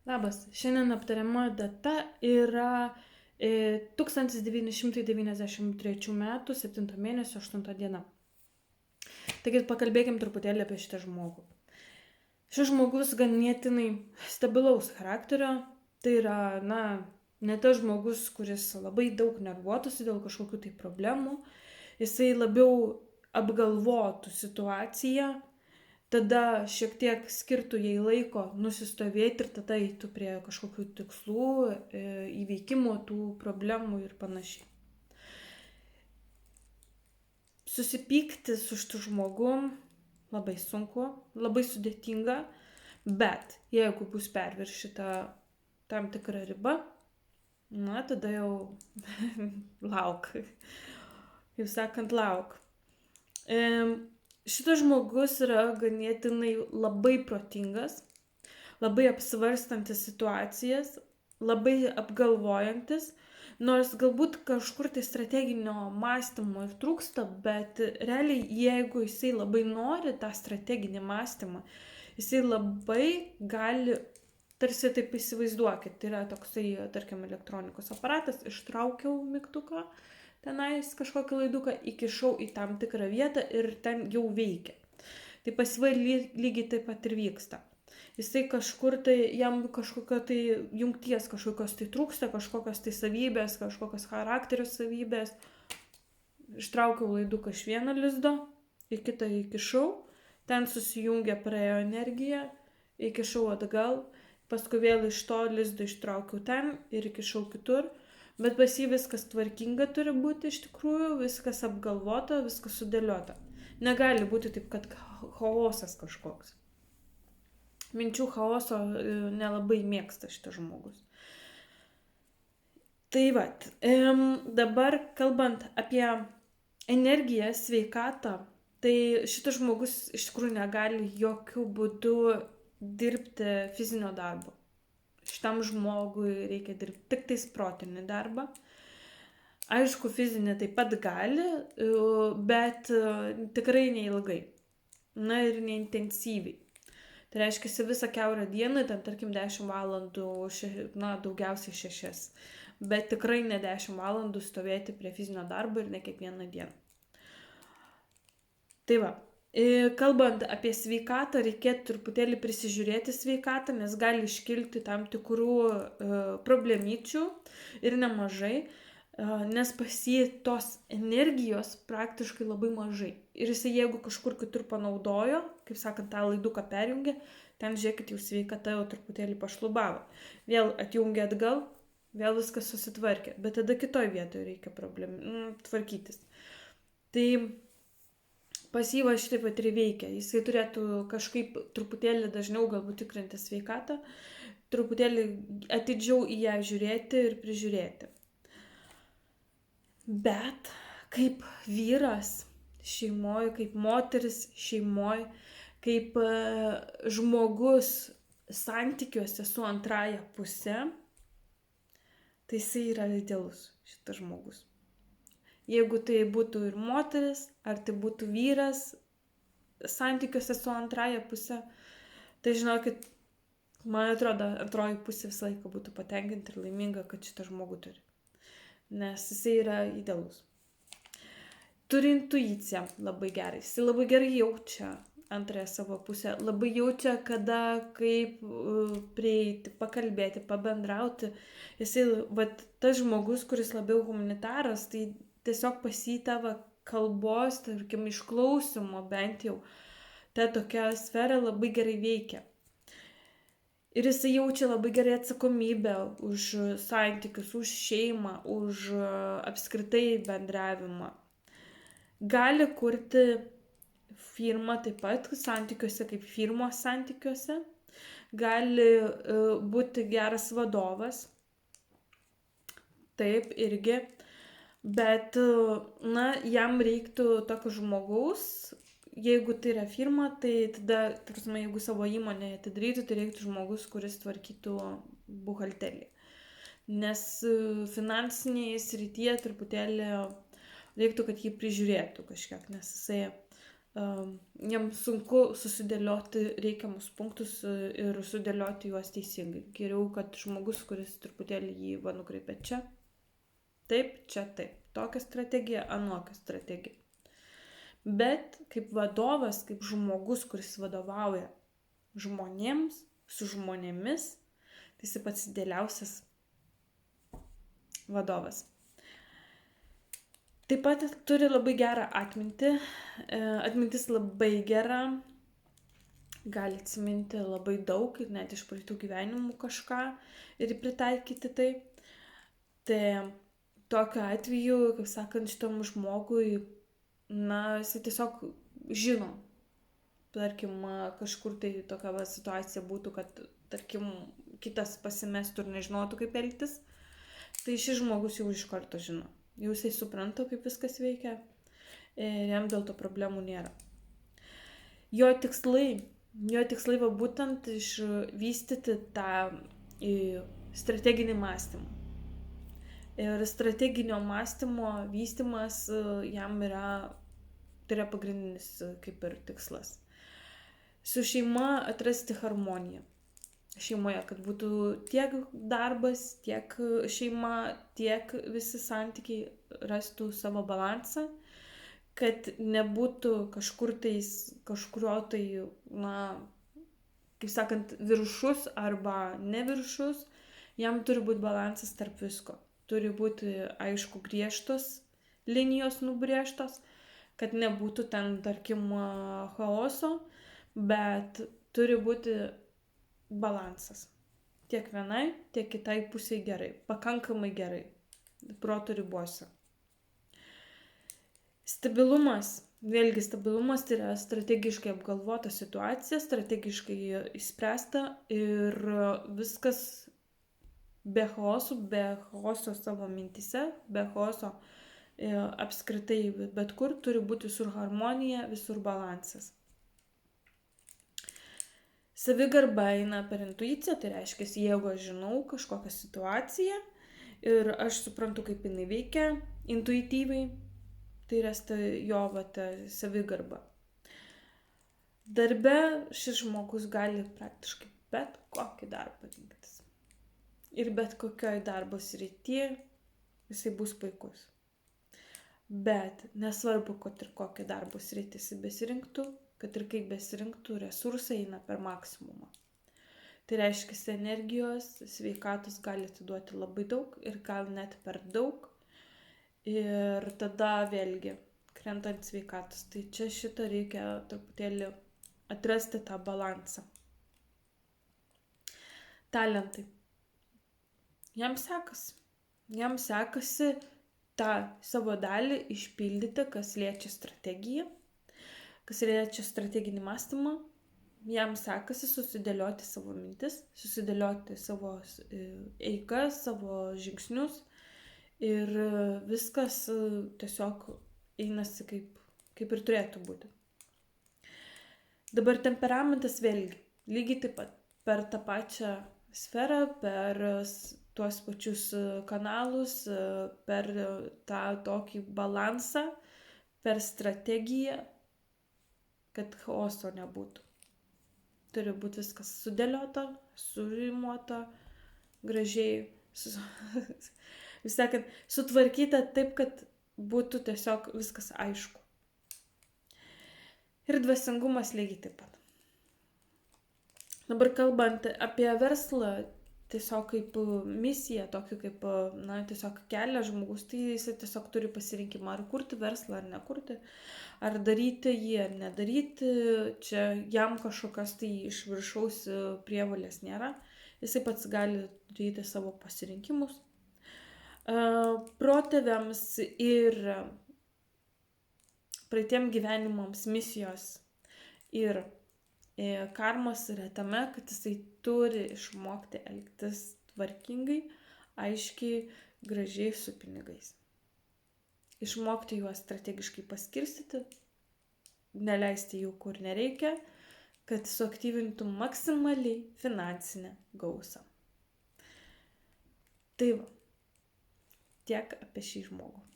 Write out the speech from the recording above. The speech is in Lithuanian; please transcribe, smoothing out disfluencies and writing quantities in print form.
Labas, šiandien aptariama data yra 1993 metų 7 mėnesio 8 diena. Taigi pakalbėkim truputėlį apie šitą žmogų. Šis žmogus ganėtinai stabilaus charakterio, tai yra, ne tas žmogus, kuris labai daug nervuotųsi dėl kažkokių tai problemų, jisai labiau apgalvotų situaciją, tada šiek tiek skirtų jai laiko nusistovėti ir tada eitų prie kažkokių tikslų, įveikimo tų problemų ir panašiai. Susipykti su šitu žmogum labai sunku, labai sudėtinga, bet jeigu bus perviršyta tam tikra riba, tada jau lauk. Kaip sakant, lauk. Šitas žmogus yra ganėtinai labai protingas, labai apsvarstantis situacijas, labai apgalvojantis, nors galbūt kažkur tai strateginio mąstymo ir trūksta, bet realiai jeigu jisai labai nori tą strateginį mąstymą, jisai labai gali, tarsi taip įsivaizduokit, tai yra toksai, tarkim, elektronikos aparatas, ištraukiau mygtuką, tenais kažkokį laiduką įkišau į tam tikrą vietą ir ten jau veikia. Tai pas jį lygiai taip pat ir vyksta. Jisai kažkur tai, jam kažkokio tai jungties kažkokios tai trūksta, kažkokios tai savybės, kažkokios charakterio savybės. Ištraukiau laiduką iš vieno lizdo, į kitą įkišau, ten susijungia, praėjo energija, įkišau atgal, paskui vėl iš to lizdo ištraukiau ten ir įkišau kitur. Bet pas jį viskas tvarkinga turi būti iš tikrųjų, viskas apgalvota, viskas sudėliota. Negali būti taip, kad chaosas kažkoks. Minčių chaoso nelabai mėgsta šitas žmogus. Tai vat, dabar kalbant apie energiją, sveikatą, tai šitas žmogus iš tikrųjų negali jokių būdų dirbti fizinio darbo. Šitam žmogui reikia dirbti tik tais protinį darbą. Aišku, fizinį taip pat gali, bet tikrai neilgai. Ir neintensyviai. Tai reiškia visą kiaurą dieną, ten tarkim 10 valandų, daugiausiai 6. Bet tikrai ne 10 valandų stovėti prie fizinio darbo ir ne kiekvieną dieną. Tai va. Kalbant apie sveikatą, reikėtų truputėlį prisižiūrėti sveikatą, nes gali iškilti tam tikrų problemyčių ir nemažai, nes pas jį tos energijos praktiškai labai mažai. Ir jisai jeigu kažkur kitur panaudojo, kaip sakant, tą laiduką perjungė, ten žiūrėkit, jau sveikata jau truputėlį pašlubavo. Vėl atjungė atgal, vėl viskas susitvarkė, bet tada kitoj vietoje reikia tvarkytis. Tai pas jį va šitaip pat ir veikia. Jisai turėtų kažkaip truputėlį dažniau galbūt tikrinti sveikatą, truputėlį atidžiau į ją žiūrėti ir prižiūrėti. Bet kaip vyras šeimoje, kaip moteris šeimoje, kaip žmogus santykiuose su antraja puse, tai jisai yra idealus šitas žmogus. Jeigu tai būtų ir moteris, ar tai būtų vyras santykiuose su antraja puse, tai žinokit, man atrodo, antroji pusė visą laiką būtų patenkinta ir laiminga, kad šitą žmogų turi. Nes jisai yra idealus. Turi intuiciją labai gerai. Jisai labai gerai jaučia antrąją savo pusę. Labai jaučia, kada, kaip prieiti, pakalbėti, pabendrauti. Jisai, tas žmogus, kuris labiau humanitaras, tai tiesiog pasitava kalbos, tarkim, išklausimo bent jau. Ta tokia sfera labai gerai veikia. Ir jisai jaučia labai gerai atsakomybę už santykius, už šeimą, už apskritai bendravimą. Gali kurti firmą taip pat santykiuose kaip firmos santykiuose. Gali būti geras vadovas. Taip, irgi. Bet, jam reiktų tokio žmogaus. Jeigu tai yra firma, tai tada, jeigu savo įmonėje atidarytų, tai reiktų žmogus, kuris tvarkytų buhalteriją. Nes finansinėje srityje truputėlį reiktų, kad jį prižiūrėtų kažkiek, nes jisai jiems sunku susidėlioti reikiamus punktus ir sudėlioti juos teisingai. Geriau, kad žmogus, kuris truputėlį jį nukreipia čia, taip, tokia strategija, anokia strategija. Bet kaip vadovas, kaip žmogus, kuris vadovauja žmonėms, su žmonėmis, tai jis pats idealiausias vadovas. Taip pat turi labai gerą atmintį, atmintis labai gera, gali atsiminti labai daug ir net iš praeitų gyvenimų kažką ir pritaikyti tai. Tai tokiu atveju, kaip sakant, šitam žmogui, jis tiesiog žino, tarkim, kažkur tai tokia situacija būtų, kad, tarkim, kitas pasimestų ir nežinotų, kaip elgtis, tai šis žmogus jau iš karto žino. Jau jisai supranta, kaip viskas veikia ir jam dėl to problemų nėra. Jo tikslai būtent išvystyti tą strateginį mąstymą. Ir strateginio mąstymo vystymas jam yra pagrindinis kaip ir tikslas. Su šeima atrasti harmoniją. Šeimoje, kad būtų tiek darbas, tiek šeima, tiek visi santykiai rastų savo balansą, kad nebūtų kažkurio tai, kaip sakant, viršus arba ne viršus, jam turi būti balansas tarp visko. Turi būti, aišku, griežtos linijos nubrėžtos, kad nebūtų ten, tarkim, chaoso, bet turi būti balansas. Tiek vienai, tiek kitai pusiai gerai. Pakankamai gerai. Proto ribose. Stabilumas. Vėlgi stabilumas tai yra strategiškai apgalvota situacija, strategiškai išspręsta ir viskas be chaoso savo mintise, be chaoso apskritai bet kur turi būti visur harmonija, visur balansas. Savigarba eina per intuiciją, tai reiškia, jeigu aš žinau kažkokią situaciją ir aš suprantu, kaip jinai veikia intuityviai, tai yra jo savigarba. Darbe šis žmogus gali praktiškai bet kokį darbą rinktis. Ir bet kokioj darbo srityje jisai bus puikus. Bet nesvarbu, kad ir kokią darbo sritį jisai besirinktų, kad ir kaip besirinktų, resursai eina per maksimumą. Tai reiškia, energijos, sveikatos gali atiduoti labai daug ir gal net per daug. Ir tada vėlgi krentant sveikatos. Tai čia šitą reikia truputėlį atrasti tą balansą. Talentai. Jam sekasi tą savo dalį išpildyti, kas liečia strategiją. Kas liečia strateginį mąstymą, jam sekasi susidėlioti savo mintis, susidėlioti savo eigas, savo žingsnius ir viskas tiesiog einasi kaip ir turėtų būti. Dabar temperamentas vėlgi, lygiai taip pat per tą pačią sferą, per tuos pačius kanalus, per tą tokį balansą, per strategiją, kad chaoso nebūtų. Turi būti viskas sudėliota, surimuota, gražiai, sakant, sutvarkyta taip, kad būtų tiesiog viskas aišku. Ir dvasingumas lygiai taip pat. Dabar kalbant apie verslą, tiesiog kaip misiją, tokį kaip, tiesiog kelią žmogus, tai jis tiesiog turi pasirinkimą, ar kurti verslą, ar nekurti, ar daryti jį, ar nedaryti, čia jam kažkokios tai iš viršaus prievolės nėra, jisai pats gali daryti savo pasirinkimus. Protėviams ir praeitiem gyvenimams misijos ir karmos yra tame, kad jisai turi išmokti elgtis tvarkingai, aiškiai, gražiai su pinigais. Išmokti juos strategiškai paskirstyti, neleisti jų kur nereikia, kad suaktyvintų maksimaliai finansinę gausą. Tai va, tiek apie šį žmogų.